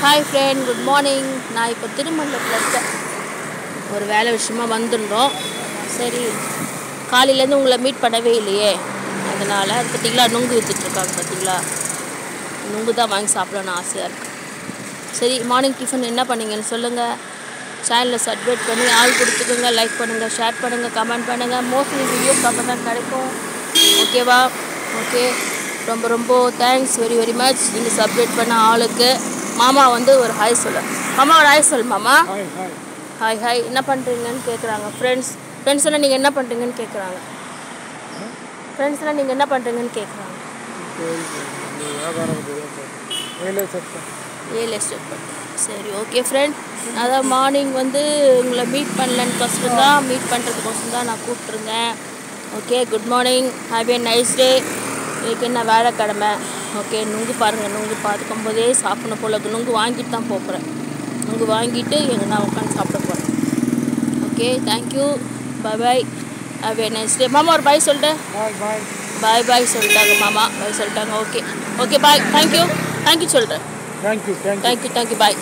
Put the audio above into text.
Hi friend, good morning. நான் இப்போ திருமண்டலத்தில் இருக்கேன். ஒரு வேலை விஷயமா வந்துருந்தோம். சரி, காலையிலேருந்து உங்களை மீட் பண்ணவே இல்லையே, அதனால் பார்த்தீங்களா நுங்கு விற்றுட்ருக்காங்க. பார்த்தீங்களா, நுங்கு தான் வாங்கி சாப்பிடணும்னு ஆசையாக இருக்குது. சரி, மார்னிங் டிஃபன் என்ன பண்ணீங்கன்னு சொல்லுங்கள். சேனலை சப்ஸ்கிரைப் பண்ணி ஆள் கொடுத்துக்கோங்க. லைக் பண்ணுங்கள், ஷேர் பண்ணுங்கள், கமெண்ட் பண்ணுங்கள். மோஸ்ட்லி வீடியோஸ் அப்போ தான் கிடைக்கும். ஓகேவா? ஓகே, ரொம்ப ரொம்ப தேங்க்ஸ் வெரி வெரி மச். நீங்கள் சப்ஸ்கிரைப் பண்ண ஆளுக்கு. மாமா வந்து ஒரு ஹாய் சொல்ல. மாமா ஒரு ஹாய் சொல். மாமா ஹாய் ஹாய். என்ன பண்ணுறீங்கன்னு கேட்குறாங்க. ஃப்ரெண்ட்ஸ்னால் நீங்கள் என்ன பண்ணுறீங்கன்னு கேட்குறாங்க. ஃப்ரெண்ட்ஸ்னால் நீங்கள் என்ன பண்ணுறீங்கன்னு கேட்குறாங்க. ரியல் எஸ்டேட் பண்ணுறேன். சரி, ஓகே ஃப்ரெண்ட். அதான் மார்னிங் வந்து உங்களை மீட் பண்ணலன்னுக்கோசரம் தான், மீட் பண்ணுறதுக்கோசரம் தான் நான் கூப்பிட்ருந்தேன். Okay, good morning, have a nice day. இன்றைக்கி என்ன வேலைக்கிழமை. ஓகே, நுங்கு பாருங்கள். நுங்கு பார்த்துக்கும் போதே சாப்பிடணும் போல. நுங்கு வாங்கிட்டு தான் போகிறேன். நுங்கு வாங்கிட்டு எங்கே நான் உட்காந்து சாப்பிட போகிறேன். Okay, thank you, bye bye, have a nice டே. மாமா ஒரு பாய் சொல்லிட்டேன். பாய் பாய் சொல்லிட்டாங்க மாமா. பாய் சொல்லிட்டாங்க. ஓகே ஓகே, பாய். தேங்க்யூ சொல்கிறேன். Thank you bye.